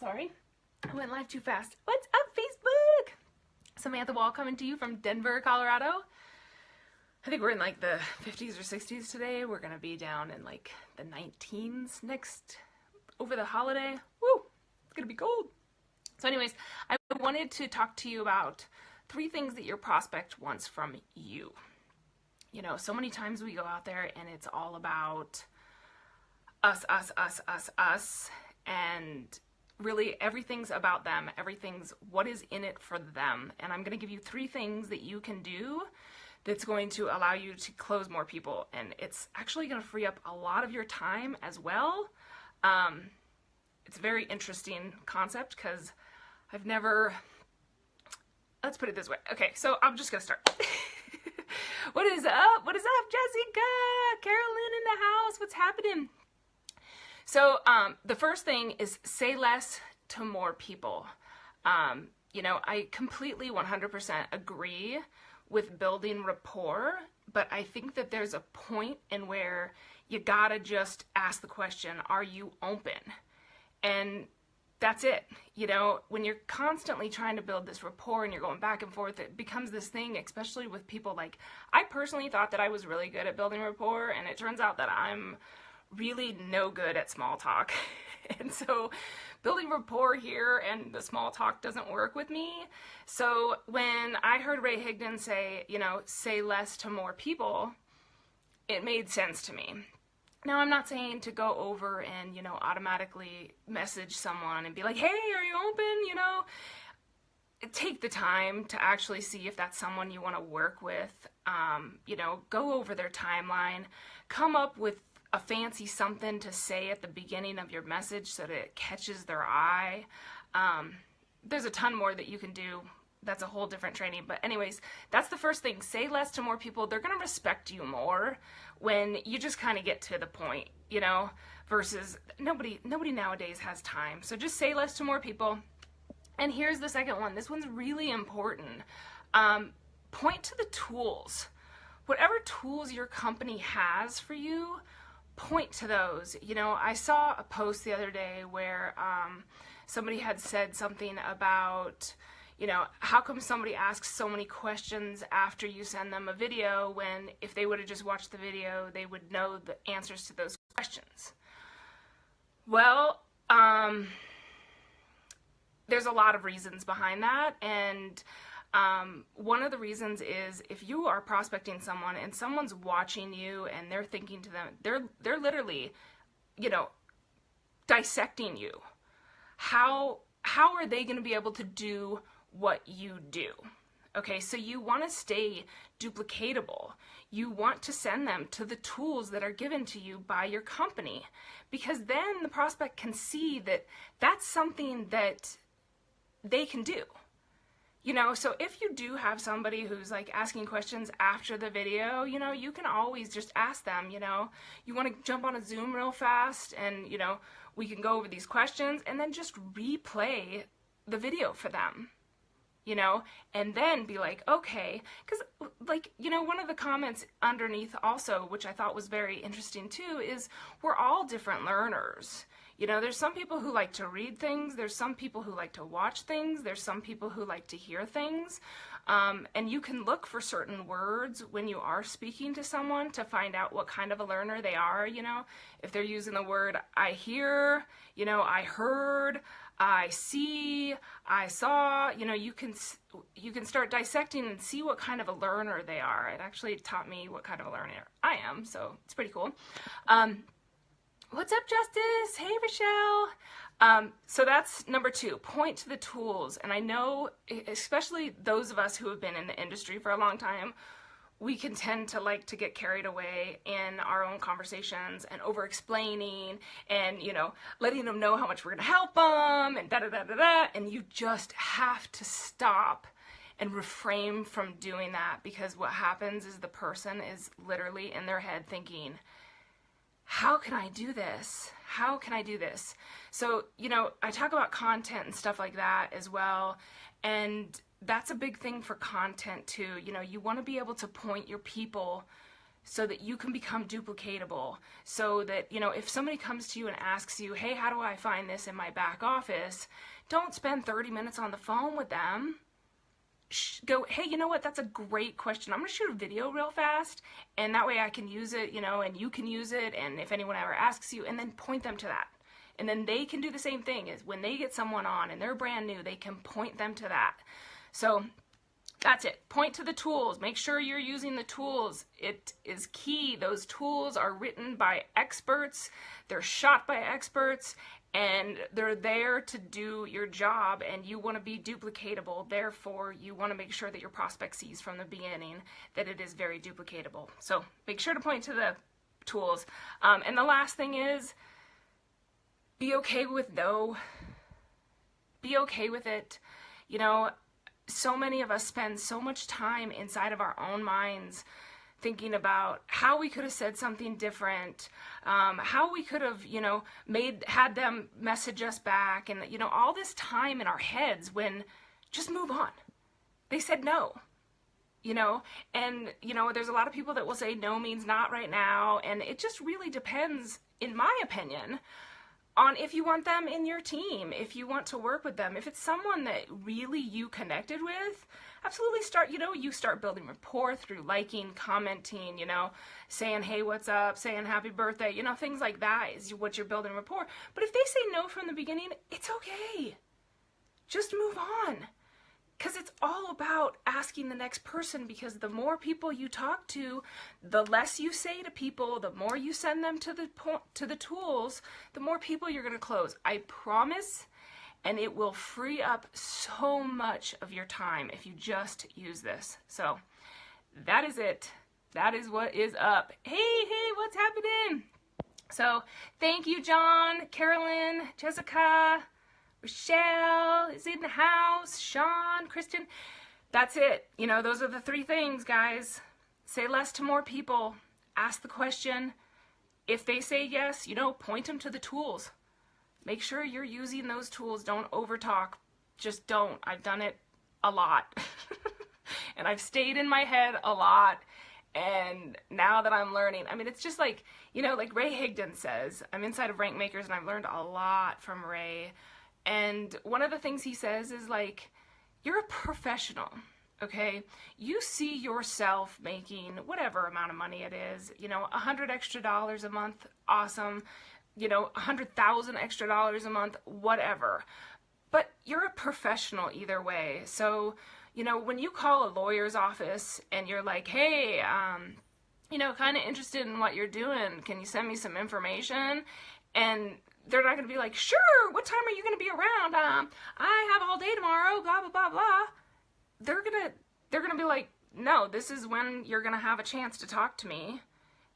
Sorry, I went live too fast. What's up, Facebook? Samantha Wall coming to you from Denver, Colorado. I think we're in like the 50s or 60s today. We're gonna be down in like the 19s over the holiday. Woo! It's gonna be cold. So anyways, I wanted to talk to you about 3 things that your prospect wants from you. You know, so many times we go out there and it's all about us, and really everything's about them. Everything's what is in it for them. And I'm going to give you 3 things that you can do that's going to allow you to close more people. And it's actually going to free up a lot of your time as well. It's a very interesting concept because let's put it this way. Okay, so I'm just going to start. What is up? What is up, Jessica? Carolyn in the house. What's happening? So the first thing is say less to more people. You know, I completely 100% agree with building rapport, but I think that there's a point in where you gotta just ask the question, are you open? And that's it. You know, when you're constantly trying to build this rapport and you're going back and forth, it becomes this thing, especially with people like, I personally thought that I was really good at building rapport, and it turns out that I'm really no good at small talk. And so building rapport here and the small talk doesn't work with me. So when I heard Ray Higdon say, you know, say less to more people, it made sense to me. Now, I'm not saying to go over and, you know, automatically message someone and be like, hey, are you open? You know, take the time to actually see if that's someone you want to work with. You know, go over their timeline, come up with a fancy something to say at the beginning of your message so that it catches their eye. There's a ton more that you can do. That's a whole different training. But anyways, that's the first thing. Say less to more people. They're going to respect you more when you just kind of get to the point, you know, versus nobody nowadays has time. So just say less to more people. And here's the second one. This one's really important. Point to the tools. Whatever tools your company has for you, point to those. You know, I saw a post the other day where somebody had said something about, you know, how come somebody asks so many questions after you send them a video when if they would have just watched the video, they would know the answers to those questions? Well, there's a lot of reasons behind that, and one of the reasons is if you are prospecting someone and someone's watching you and they're thinking to them, they're literally, you know, dissecting you. How are they going to be able to do what you do? Okay, so you want to stay duplicatable. You want to send them to the tools that are given to you by your company, because then the prospect can see that that's something that they can do. You know, so if you do have somebody who's like asking questions after the video, you know, you can always just ask them, you know, you want to jump on a Zoom real fast and, you know, we can go over these questions and then just replay the video for them, you know, and then be like, okay, because like, you know, one of the comments underneath also, which I thought was very interesting too, is we're all different learners. You know, there's some people who like to read things, there's some people who like to watch things, there's some people who like to hear things, and you can look for certain words when you are speaking to someone to find out what kind of a learner they are. You know, if they're using the word I hear, you know, I heard, I see, I saw, you know, you can start dissecting and see what kind of a learner they are. It actually taught me what kind of a learner I am, so it's pretty cool. What's up, Justice? Hey, Rochelle. So that's number 2, point to the tools. And I know, especially those of us who have been in the industry for a long time, we can tend to like to get carried away in our own conversations and over-explaining and, you know, letting them know how much we're going to help them and da-da-da-da-da. And you just have to stop and refrain from doing that, because what happens is the person is literally in their head thinking, how can I do this? How can I do this? So, you know, I talk about content and stuff like that as well. And that's a big thing for content too. You know, you want to be able to point your people so that you can become duplicatable, so that, you know, if somebody comes to you and asks you, hey, how do I find this in my back office? Don't spend 30 minutes on the phone with them. Go, hey, you know what? That's a great question. I'm going to shoot a video real fast, and that way I can use it, you know, and you can use it, and if anyone ever asks you, and then point them to that. And then they can do the same thing, is when they get someone on and they're brand new, they can point them to that. So that's it. Point to the tools. Make sure you're using the tools. It is key. Those tools are written by experts. They're shot by experts, and they're there to do your job, and you want to be duplicatable. Therefore, you want to make sure that your prospect sees from the beginning that it is very duplicatable. So make sure to point to the tools. And the last thing is, be okay with no. Be okay with it. You know, so many of us spend so much time inside of our own minds thinking about how we could have said something different, how we could have, you know, had them message us back, and, you know, all this time in our heads when just move on. They said no, you know, and, you know, there's a lot of people that will say no means not right now, and it just really depends, in my opinion, on if you want them in your team, if you want to work with them. If it's someone that really you connected with, absolutely start, you know, you start building rapport through liking, commenting, you know, saying, hey, what's up, saying happy birthday, you know, things like that is what you're building rapport. But if they say no from the beginning, it's okay. Just move on. Because it's all about asking the next person, because the more people you talk to, the less you say to people, the more you send them to the tools, the more people you're going to close. I promise, and it will free up so much of your time if you just use this. So that is it. That is what is up. Hey, what's happening? So thank you, John, Carolyn, Jessica, Rochelle is in the house, Sean, Kristen. That's it. You know, those are the 3 things, guys. Say less to more people. Ask the question. If they say yes, you know, point them to the tools. Make sure you're using those tools. Don't overtalk. Just don't. I've done it a lot. And I've stayed in my head a lot. And now that I'm learning, I mean, it's just like, you know, like Ray Higdon says, I'm inside of Rank Makers, and I've learned a lot from Ray. And one of the things he says is, like, you're a professional, okay? You see yourself making whatever amount of money it is, you know, $100 extra a month, awesome, you know, $100,000 extra a month, whatever. But you're a professional either way. So, you know, when you call a lawyer's office and you're like, hey, you know, kind of interested in what you're doing, can you send me some information? And they're not going to be like, sure, what time are you going to be around? I have all day tomorrow, blah, blah, blah, blah. They're going to be like, no, this is when you're going to have a chance to talk to me.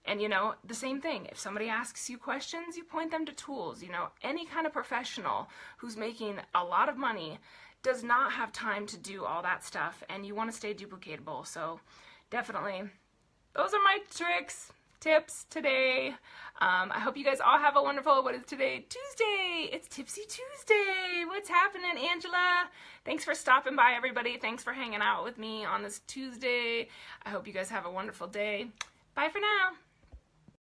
And, you know, the same thing. If somebody asks you questions, you point them to tools. You know, any kind of professional who's making a lot of money does not have time to do all that stuff. And you want to stay duplicatable. So definitely, those are my tips today. I hope you guys all have a wonderful, what is today? Tuesday. It's Tipsy Tuesday. What's happening, Angela? Thanks for stopping by, everybody. Thanks for hanging out with me on this Tuesday. I hope you guys have a wonderful day. Bye for now.